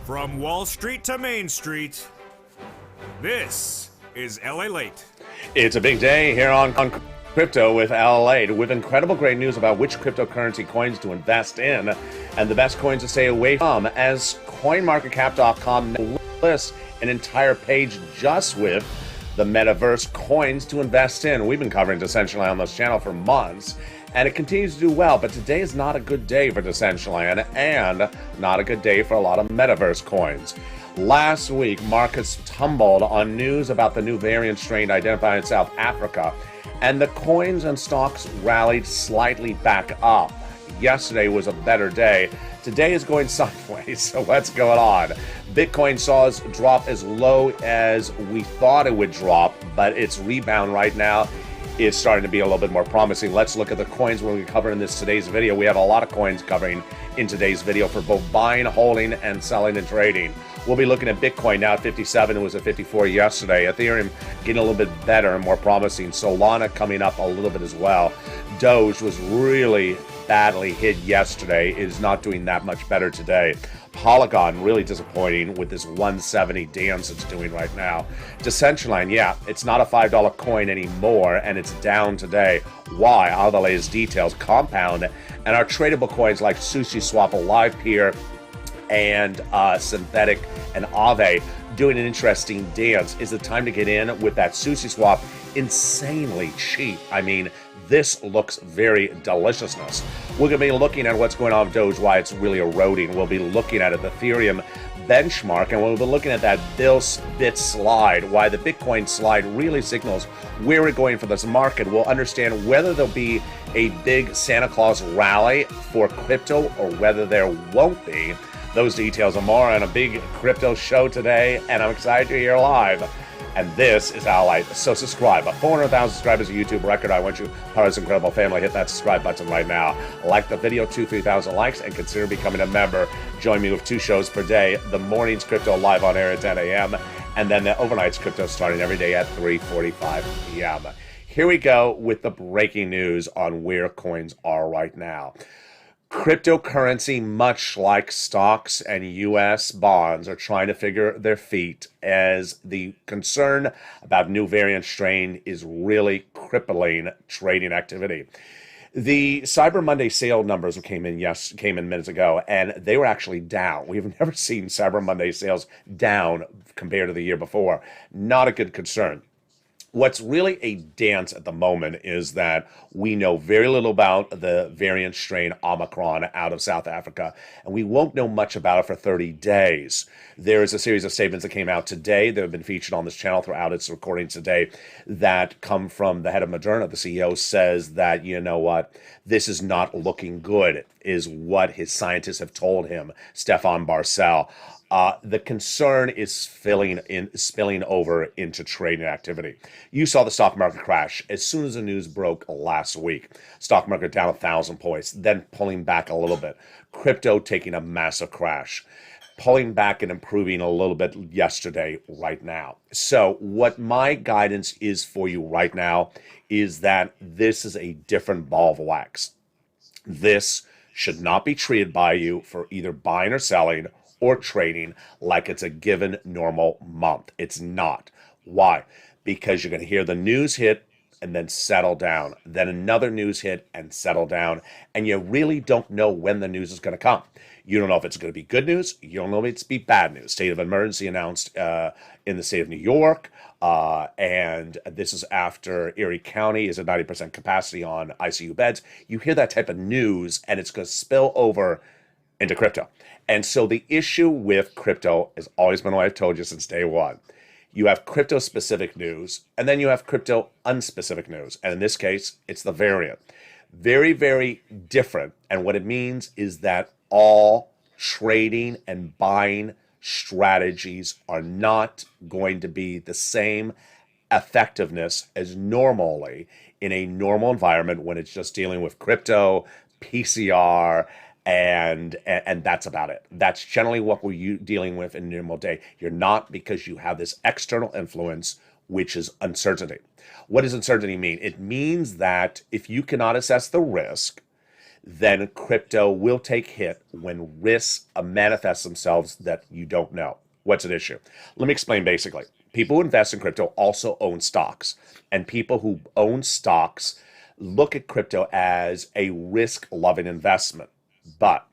From Wall Street to Main Street, this is LALATE. It's a big day here on Crypto with LALATE, with incredible great news about which cryptocurrency coins to invest in and the best coins to stay away from, as CoinMarketCap.com lists an entire page just with the metaverse coins to invest in. We've been covering Decentraland on this channel for months, and it continues to do well, but today is not a good day for Decentraland and not a good day for a lot of metaverse coins. Last week, markets tumbled on news about the new variant strain identified in South Africa, and the coins and stocks rallied slightly back up. Yesterday was a better day. Today is going sideways, so what's going on? Bitcoin saw its drop as low as we thought it would drop, but its rebound right now is starting to be a little bit more promising. Let's look at the coins we're going to cover in today's video. We have a lot of coins covering in today's video for both buying, holding, and selling and trading. We'll be looking at Bitcoin now at 57. It was at 54 yesterday. Ethereum getting a little bit better and more promising. Solana coming up a little bit as well. Doge was really badly hit yesterday. It is not doing that much better today. Polygon really disappointing with this 170 dance it's doing right now. Decentraland, yeah, it's not a $5 coin anymore, and it's down today. Why? All the latest details. Compound and our tradable coins like SushiSwap, Alive here, and Synthetic and Aave doing an interesting dance. Is it time to get in with that SushiSwap? Insanely cheap. I mean, this looks very deliciousness. We're going to be looking at what's going on with Doge, why it's really eroding. We'll be looking at it, the Ethereum benchmark, and we'll be looking at that bit slide, why the Bitcoin slide really signals where we're going for this market. We'll understand whether there'll be a big Santa Claus rally for crypto or whether there won't be. Those details and more on a big crypto show today, and I'm excited to hear live. And this is LALATE. So subscribe. 400,000 subscribers, a YouTube record. I want you part of this incredible family. Hit that subscribe button right now. Like the video, 2,000-3,000 likes, and consider becoming a member. Join me with 2 shows per day. The morning's crypto live on air at 10 a.m. and then the overnight's crypto starting every day at 3:45 p.m. Here we go with the breaking news on where coins are right now. Cryptocurrency, much like stocks and U.S. bonds, are trying to figure their feet as the concern about new variant strain is really crippling trading activity. The Cyber Monday sale numbers came in minutes ago, and they were actually down. We've never seen Cyber Monday sales down compared to the year before. Not a good concern. What's really a dance at the moment is that we know very little about the variant strain Omicron out of South Africa, and we won't know much about it for 30 days. There is a series of statements that came out today that have been featured on this channel throughout its recording today that come from the head of Moderna. The CEO says that, you know what, this is not looking good, is what his scientists have told him, Stefan Barcel. The concern is spilling over into trading activity. You saw the stock market crash as soon as the news broke last week. Stock market down 1,000 points, then pulling back a little bit. Crypto taking a massive crash, pulling back and improving a little bit yesterday right now. So what my guidance is for you right now is that this is a different ball of wax. This should not be treated by you for either buying or selling or trading like it's a given normal month. It's not. Why? Because you're going to hear the news hit and then settle down, then another news hit and settle down, and you really don't know when the news is going to come. You don't know if it's going to be good news. You don't know if it's be bad news. State of emergency announced in the state of New York, and this is after Erie County is at 90% capacity on ICU beds. You hear that type of news, and it's going to spill over into crypto. And so the issue with crypto has always been what I've told you since day one. You have crypto-specific news, and then you have crypto-unspecific news. And in this case, it's the variant. Very, very different. And what it means is that all trading and buying strategies are not going to be the same effectiveness as normally in a normal environment when it's just dealing with crypto, PCR, and that's about it. That's generally what we're dealing with in a normal day. You're not, because you have this external influence, which is uncertainty. What does uncertainty mean? It means that if you cannot assess the risk, then crypto will take hit when risks manifest themselves that you don't know. What's at issue? Let me explain basically. People who invest in crypto also own stocks, and people who own stocks look at crypto as a risk-loving investment. But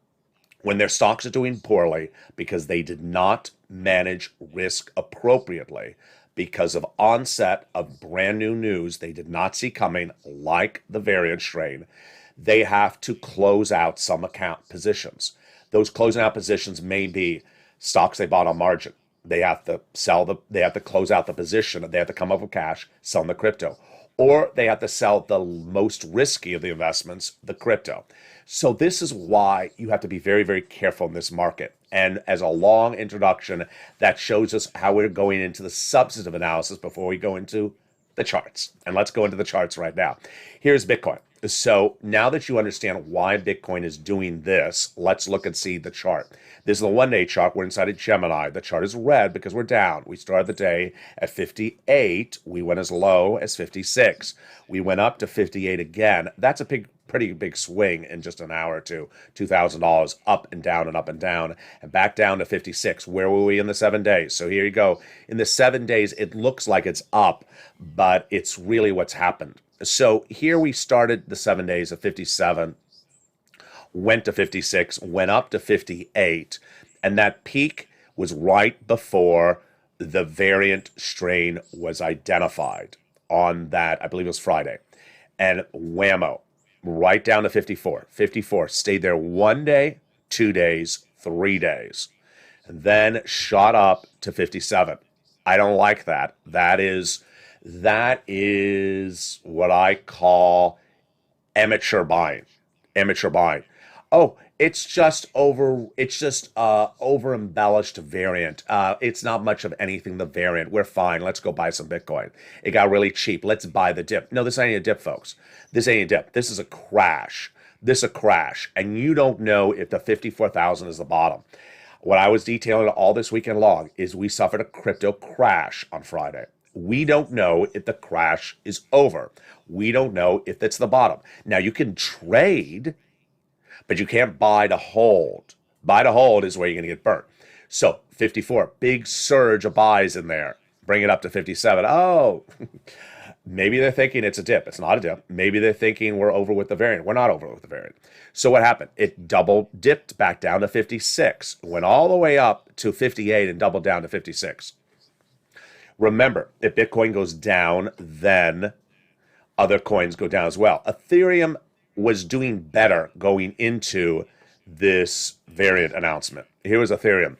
when their stocks are doing poorly because they did not manage risk appropriately, because of onset of brand new news they did not see coming, like the variant strain, they have to close out some account positions. Those closing out positions may be stocks they bought on margin. They have to they have to close out the position, they have to come up with cash, sell the crypto. Or they have to sell the most risky of the investments, the crypto. So this is why you have to be very, very careful in this market. And as a long introduction, that shows us how we're going into the substantive analysis before we go into the charts. And let's go into the charts right now. Here's Bitcoin. So now that you understand why Bitcoin is doing this, let's look and see the chart. This is the one-day chart. We're inside of Gemini. The chart is red because we're down. We started the day at 58. We went as low as 56. We went up to 58 again. That's a pretty big swing in just an hour or two. $2,000 up and down and up and down and back down to 56. Where were we in the 7 days? So here you go. In the 7 days, it looks like it's up, but it's really what's happened. So here we started the 7 days of 57, went to 56, went up to 58, and that peak was right before the variant strain was identified on that, I believe it was Friday. And whammo, right down to 54. 54, stayed there 1 day, 2 days, 3 days, and then shot up to 57. I don't like that. That is what I call amateur buying. Amateur buying. Oh, it's just over embellished variant. It's not much of anything, the variant. We're fine. Let's go buy some Bitcoin. It got really cheap. Let's buy the dip. No, this ain't a dip, folks. This ain't a dip. This is a crash. This is a crash. And you don't know if the 54,000 is the bottom. What I was detailing all this weekend long is we suffered a crypto crash on Friday. We don't know if the crash is over. We don't know if it's the bottom. Now, you can trade, but you can't buy to hold. Buy to hold is where you're going to get burnt. So, 54, big surge of buys in there. Bring it up to 57. Oh, maybe they're thinking it's a dip. It's not a dip. Maybe they're thinking we're over with the variant. We're not over with the variant. So what happened? It double dipped back down to 56. Went all the way up to 58 and doubled down to 56. Remember, if Bitcoin goes down, then other coins go down as well. Ethereum was doing better going into this variant announcement. Here was Ethereum.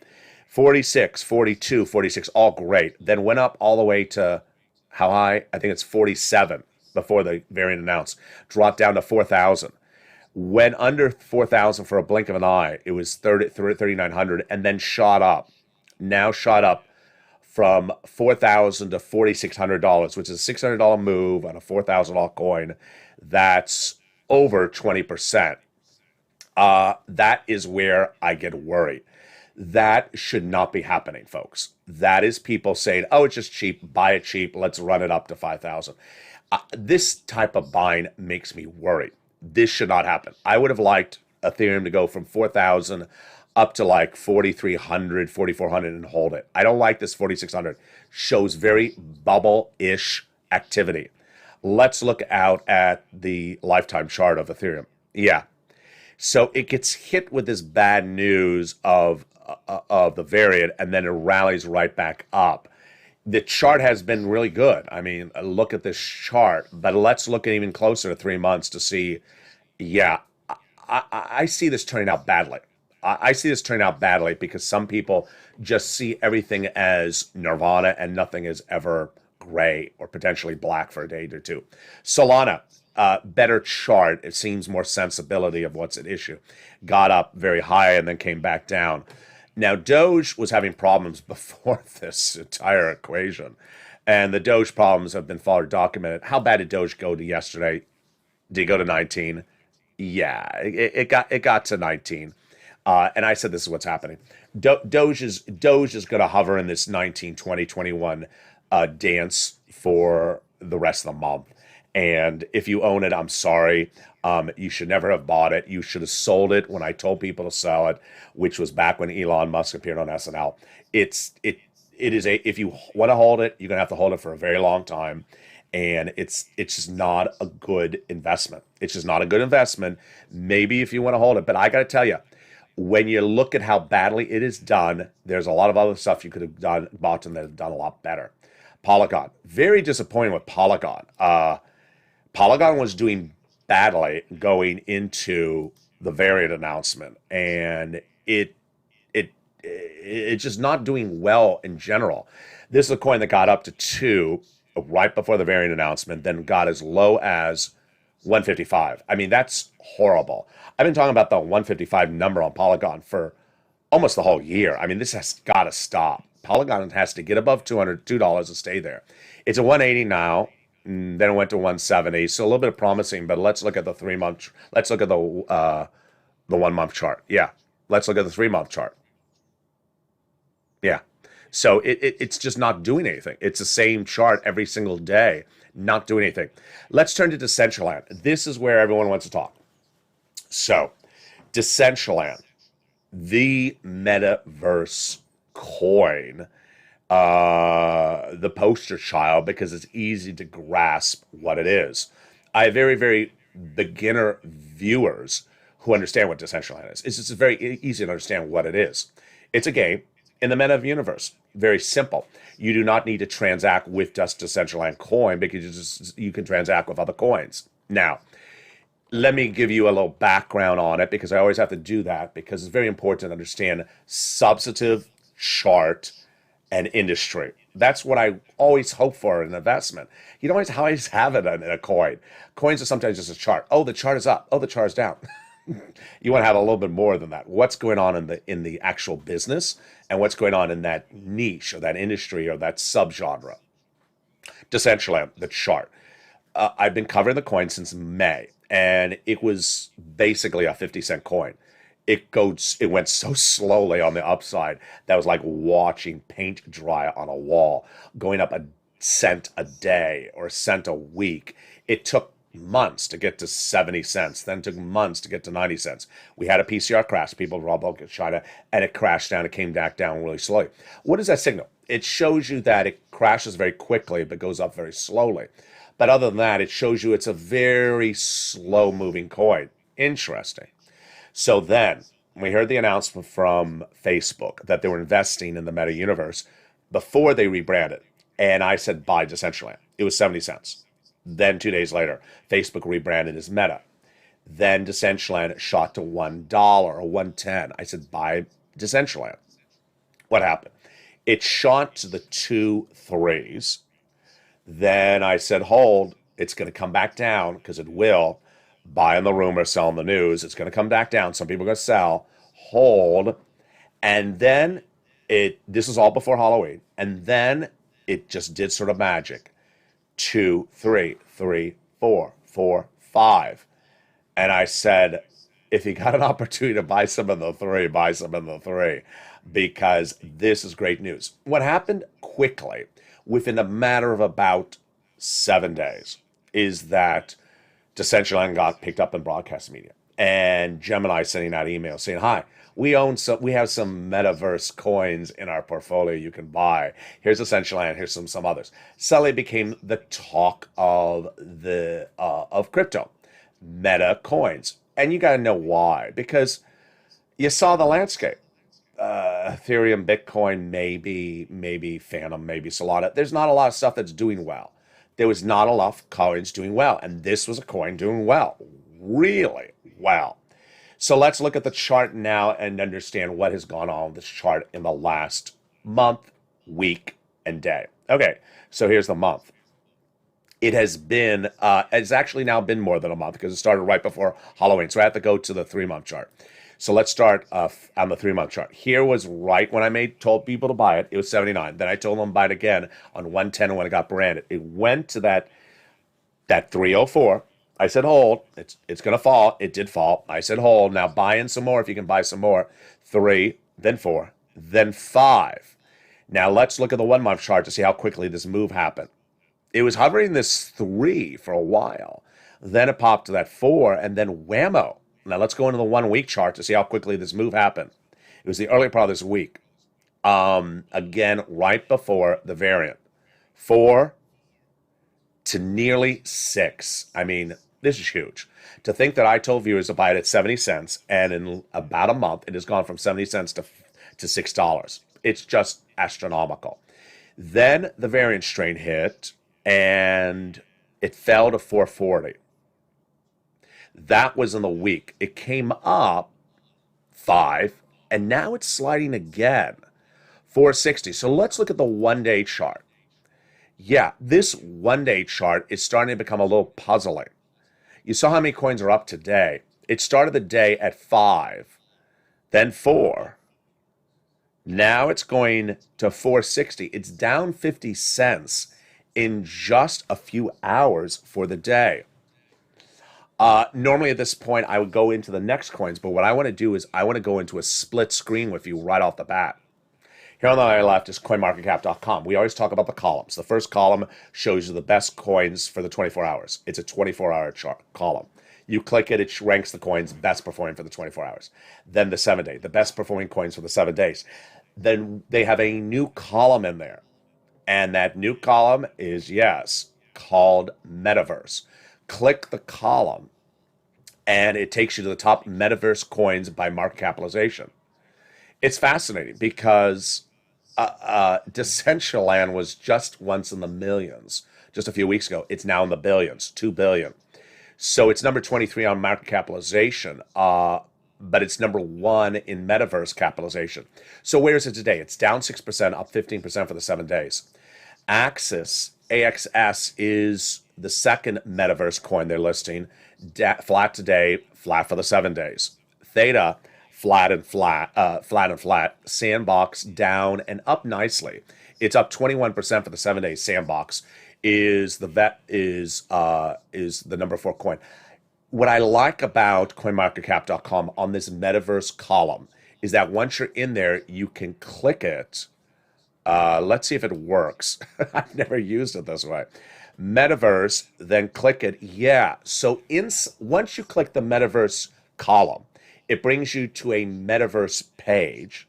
46, 42, 46, all great. Then went up all the way to how high? I think it's 47 before the variant announced. Dropped down to 4,000. Went under 4,000 for a blink of an eye. It was 3,900 and then shot up. Now shot up from $4,000 to $4,600, which is a $600 move on a $4,000 coin. That's over 20%. That is where I get worried. That should not be happening, folks. That is people saying, oh, it's just cheap, buy it cheap, let's run it up to 5,000. This type of buying makes me worried. This should not happen. I would have liked Ethereum to go from 4,000 up to like 4,300, 4,400 and hold it. I don't like this 4,600. Shows very bubble-ish activity. Let's look out at the lifetime chart of Ethereum. Yeah. So it gets hit with this bad news of the variant, and then it rallies right back up. The chart has been really good. I mean, look at this chart, but let's look at even closer to 3 months to see, yeah, I see this turning out badly. I see this turning out badly because some people just see everything as nirvana and nothing is ever gray or potentially black for a day or two. Solana, better chart. It seems more sensibility of what's at issue. Got up very high and then came back down. Now, Doge was having problems before this entire equation, and the Doge problems have been far documented. How bad did Doge go to yesterday? Did it go to 19? Yeah, it got to 19. And I said this is what's happening. Doge is going to hover in this 19, 20, 21 dance for the rest of the month. And if you own it, I'm sorry. You should never have bought it. You should have sold it when I told people to sell it, which was back when Elon Musk appeared on SNL. It is a, if you want to hold it, you're gonna have to hold it for a very long time, and it's just not a good investment. It's just not a good investment. Maybe if you want to hold it, but I got to tell you, when you look at how badly it is done, there's a lot of other stuff you could have bought and that have done a lot better. Polygon, very disappointing with Polygon. Polygon was doing badly going into the variant announcement, and it's just not doing well in general. This is a coin that got up to 2 right before the variant announcement, then got as low as 155. I mean, that's horrible. I've been talking about the 155 number on Polygon for almost the whole year. I mean, this has got to stop. Polygon has to get above $202 to stay there. It's a 180 now. Then it went to 170. So a little bit of promising, but let's look at the 3-month. Let's look at the 1-month chart. Yeah, let's look at the 3-month chart. Yeah. So it's just not doing anything. It's the same chart every single day, not doing anything. Let's turn to Decentraland. This is where everyone wants to talk. So, Decentraland, the metaverse coin, the poster child, because it's easy to grasp what it is. I have very, very beginner viewers who understand what Decentraland is. It's just very easy to understand what it is. It's a game in the meta universe. Very simple. You do not need to transact with just Decentraland coin because you can transact with other coins. Now, let me give you a little background on it because I always have to do that because it's very important to understand substantive, chart, and industry. That's what I always hope for in an investment. You don't always have it in a coin. Coins are sometimes just a chart. Oh, the chart is up. Oh, the chart is down. You want to have a little bit more than that. What's going on in the actual business and what's going on in that niche or that industry or that subgenre. Decentraland, the chart. I've been covering the coin since May, and it was basically a 50-cent coin. It went so slowly on the upside that was like watching paint dry on a wall, going up a cent a day or a cent a week. It took months to get to 70 cents, then took months to get to 90 cents. We had a PCR crash, people robbed out China, and it crashed down. It came back down really slowly. What does that signal? It shows you that it crashes very quickly, but goes up very slowly. But other than that, it shows you it's a very slow moving coin. Interesting. So then we heard the announcement from Facebook that they were investing in the meta universe before they rebranded. And I said, buy Decentraland. It was 70 cents. Then 2 days later, Facebook rebranded as Meta. Then Decentraland shot to $1 or $1.10. I said, buy Decentraland. What happened? It shot to the 2 3s. Then I said, hold. It's going to come back down because it will. Buy on the rumor, sell on the news. It's going to come back down. Some people are going to sell. Hold. And then this is all before Halloween. And then it just did sort of magic. 2, 3, 3, 4, 4, 5. And I said, if you got an opportunity to buy some of the 3, buy some of the 3, because this is great news. What happened quickly, within a matter of about 7 days, is that Decentraland got picked up in broadcast media. And Gemini sending out emails saying, hi, we have some metaverse coins in our portfolio you can buy. Here's Decentraland, here's some others. Suddenly became the talk of crypto, meta coins. And you got to know why, because you saw the landscape. Ethereum, Bitcoin, maybe Phantom, maybe Solana. There's not a lot of stuff that's doing well. There was not a lot of coins doing well, and this was a coin doing well, really well. So let's look at the chart now and understand what has gone on with this chart in the last month, week, and day. Okay, so here's the month. It has been, it's actually now been more than a month because it started right before Halloween. So I have to go to the 3-month chart. So let's start on the 3-month chart. Here was right when I told people to buy it. It was 79. Then I told them to buy it again on 110 when it got branded. It went to that 304. I said, hold. It's going to fall. It did fall. I said, hold. Now buy in some more if you can buy some more. 3, then 4, then 5. Now let's look at the 1-month chart to see how quickly this move happened. It was hovering this 3 for a while. Then it popped to that 4, and then whammo. Now let's go into the 1 week chart to see how quickly this move happened. It was the early part of this week. Again, right before the variant. 4 to nearly 6. I mean, this is huge. To think that I told viewers to buy it at 70 cents, and in about a month, it has gone from 70 cents to $6. It's just astronomical. Then the variant strain hit, and it fell to 440. That was in the week. It came up 5, and now it's sliding again, 460. So let's look at the 1-day chart. Yeah, this 1-day chart is starting to become a little puzzling. You saw how many coins are up today. It started the day at 5, then 4. Now it's going to 460. It's down 50 cents in just a few hours for the day. Normally at this point, I would go into the next coins, but what I want to do is I want to go into a split screen with you right off the bat. Here on the left is CoinMarketCap.com. We always talk about the columns. The first column shows you the best coins for the 24 hours. It's a 24-hour chart column. You click it, it ranks the coins best performing for the 24 hours. Then the 7-day, the best performing coins for the 7 days. Then they have a new column in there. And that new column is, yes, called Metaverse. Click the column, and it takes you to the top Metaverse coins by market capitalization. It's fascinating because Decentraland was just once in the millions just a few weeks ago. It's now in the billions, 2 billion. So it's number 23 on market capitalization, but it's number 1 in Metaverse capitalization. So where is it today? It's down 6%, up 15% for the 7 days. AXS is the second Metaverse coin they're listing. Flat today, flat for the 7 days. Theta, flat and flat. Sandbox down and up nicely. It's up 21% for the 7 days. Sandbox is the number 4 coin. What I like about CoinMarketCap.com on this Metaverse column is that once you're in there, you can click it. Let's see if it works. I've never used it this way. Metaverse, then click it. Yeah. So once you click the Metaverse column, it brings you to a Metaverse page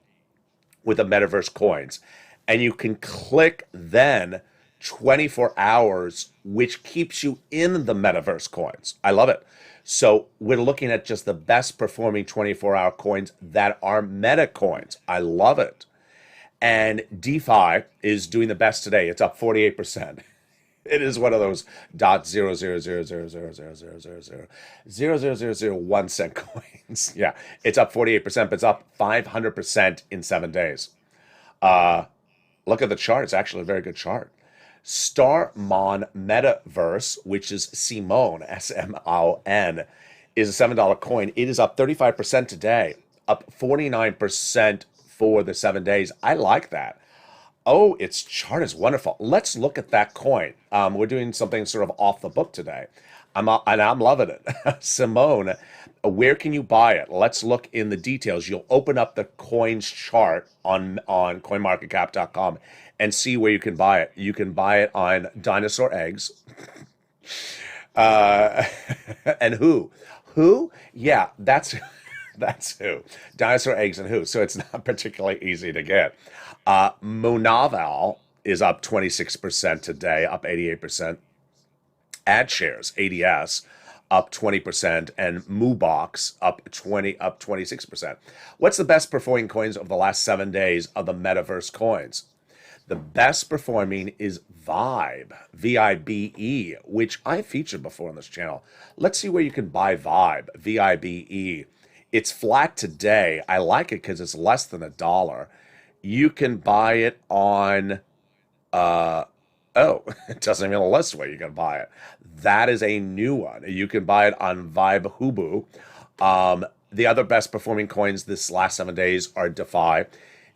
with the Metaverse coins. And you can click then 24 hours, which keeps you in the Metaverse coins. I love it. So we're looking at just the best performing 24-hour coins that are meta coins. I love it. And DeFi is doing the best today. It's up 48%. It is one of those .00000000000000001 coins. Yeah, it's up 48%, but it's up 500% in 7 days. Look at the chart. It's actually a very good chart. StarMon Metaverse, which is Simon, S-M-O-N, is a $7 coin. It is up 35% today, up 49% for the 7 days. I like that. Oh, its chart is wonderful. Let's look at that coin. We're doing something sort of off the book today. I'm loving it. Simone, where can you buy it? Let's look in the details. You'll open up the coins chart on CoinMarketCap.com and see where you can buy it. You can buy it on Dinosaur Eggs. And who? Who? Yeah, that's who. Dinosaur Eggs and who. So it's not particularly easy to get. Monaval is up 26% today, up 88%. AdShares, ADS, up 20%, and Moobox up 26%. What's the best performing coins of the last 7 days of the Metaverse coins? The best performing is Vibe, V-I-B-E, which I featured before on this channel. Let's see where you can buy Vibe, V-I-B-E. It's flat today. I like it because it's less than $1. You can buy it on, it doesn't even list where you can buy it. That is a new one. You can buy it on Vibe Hubu. The other best performing coins this last 7 days are DeFi,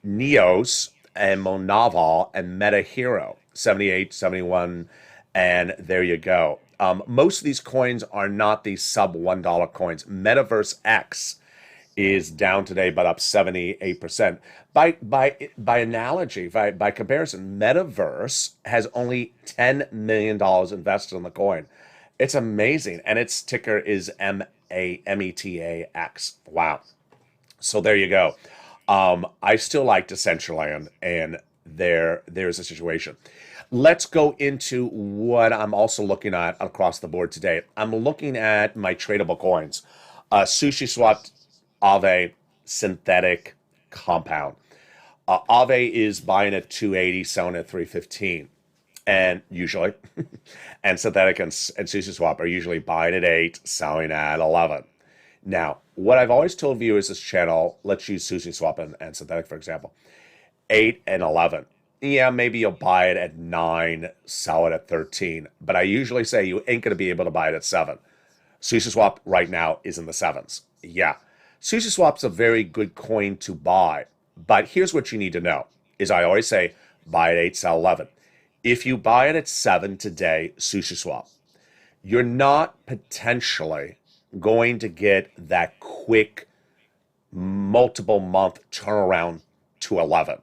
Neos, and Monaval, and Meta Hero, 78, 71, and there you go. Most of these coins are not the sub $1 coins. Metaverse X is down today, but up 78%. By analogy, by comparison, Metaverse has only $10 million invested in the coin. It's amazing, and its ticker is METAX. Wow. So there you go. I still like Decentraland, and there's a situation. Let's go into what I'm also looking at across the board today. I'm looking at my tradable coins. SushiSwap, Aave, synthetic, compound. Aave is buying at 280, selling at 315, and usually, and synthetic and SushiSwap are usually buying at 8, selling at 11. Now, what I've always told viewers this channel, let's use SushiSwap and synthetic for example, 8 and 11. Yeah, maybe you'll buy it at 9, sell it at 13, but I usually say you ain't going to be able to buy it at 7. SushiSwap right now is in the 7s. Yeah. SushiSwap's a very good coin to buy, but here's what you need to know, is I always say, buy at 8, sell 11. If you buy it at 7 today, SushiSwap, you're not potentially going to get that quick multiple month turnaround to 11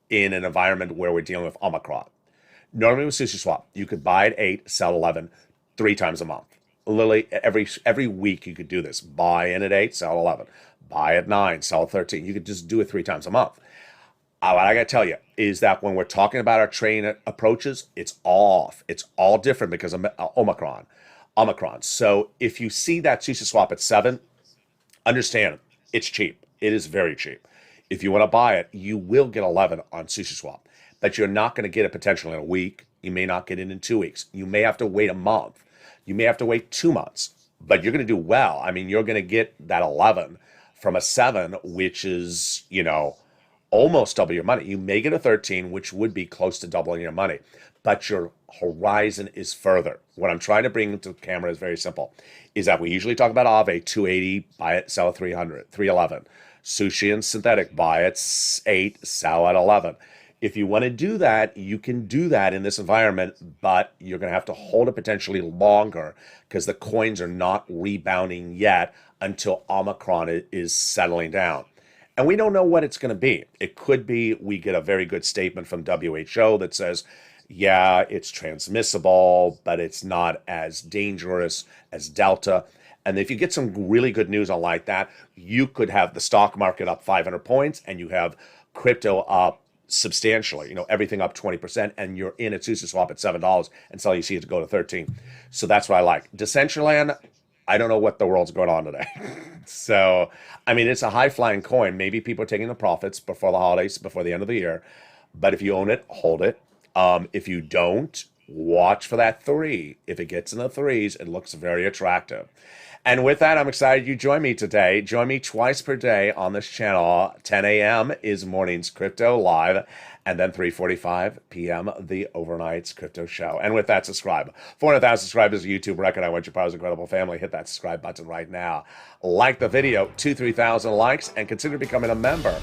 in an environment where we're dealing with Omicron. Normally with SushiSwap, you could buy at 8, sell 11, 3 times a month. Literally every week you could do this. Buy in at 8, sell 11. Buy at 9, sell 13. You could just do it 3 times a month. What I got to tell you is that when we're talking about our trading approaches, it's off. It's all different because of Omicron. So if you see that SushiSwap at 7, understand it's cheap. It is very cheap. If you want to buy it, you will get 11 on SushiSwap, but you're not going to get it potentially in a week. You may not get it in 2 weeks. You may have to wait a month. You may have to wait 2 months, but you're going to do well. I mean, you're going to get that 11 from a 7, which is, almost double your money. You may get a 13, which would be close to doubling your money, but your horizon is further. What I'm trying to bring to the camera is very simple, is that we usually talk about Aave, 280, buy it, sell at 300, 311. Sushi and synthetic, buy at 8, sell at 11. If you want to do that, you can do that in this environment, but you're going to have to hold it potentially longer because the coins are not rebounding yet until Omicron is settling down. And we don't know what it's going to be. It could be we get a very good statement from WHO that says, yeah, it's transmissible, but it's not as dangerous as Delta. And if you get some really good news on like that, you could have the stock market up 500 points and you have crypto up substantially, everything up 20%, and you're in at SushiSwap at $7 until you see it go to 13. So that's what I like. Decentraland, I don't know what the world's going on today. So, I mean, it's a high-flying coin. Maybe people are taking the profits before the holidays, before the end of the year. But if you own it, hold it. If you don't, watch for that 3. If it gets in the 3s, it looks very attractive. And with that, I'm excited you join me today. Join me twice per day on this channel. 10 a.m. is Morning's Crypto Live, and then 3:45 p.m. the Overnight's Crypto Show. And with that, subscribe. 400,000 subscribers, YouTube record. I want your proud, incredible family. Hit that subscribe button right now. Like the video, 3,000 likes, and consider becoming a member.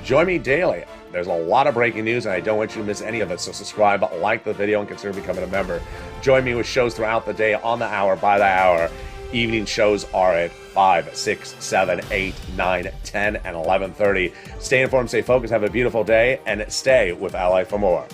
Join me daily. There's a lot of breaking news, and I don't want you to miss any of it. So subscribe, like the video, and consider becoming a member. Join me with shows throughout the day, on the hour, by the hour. Evening shows are at 5, 6, 7, 8, 9, 10, and 11:30. Stay informed, stay focused, have a beautiful day, and stay with Ally for more.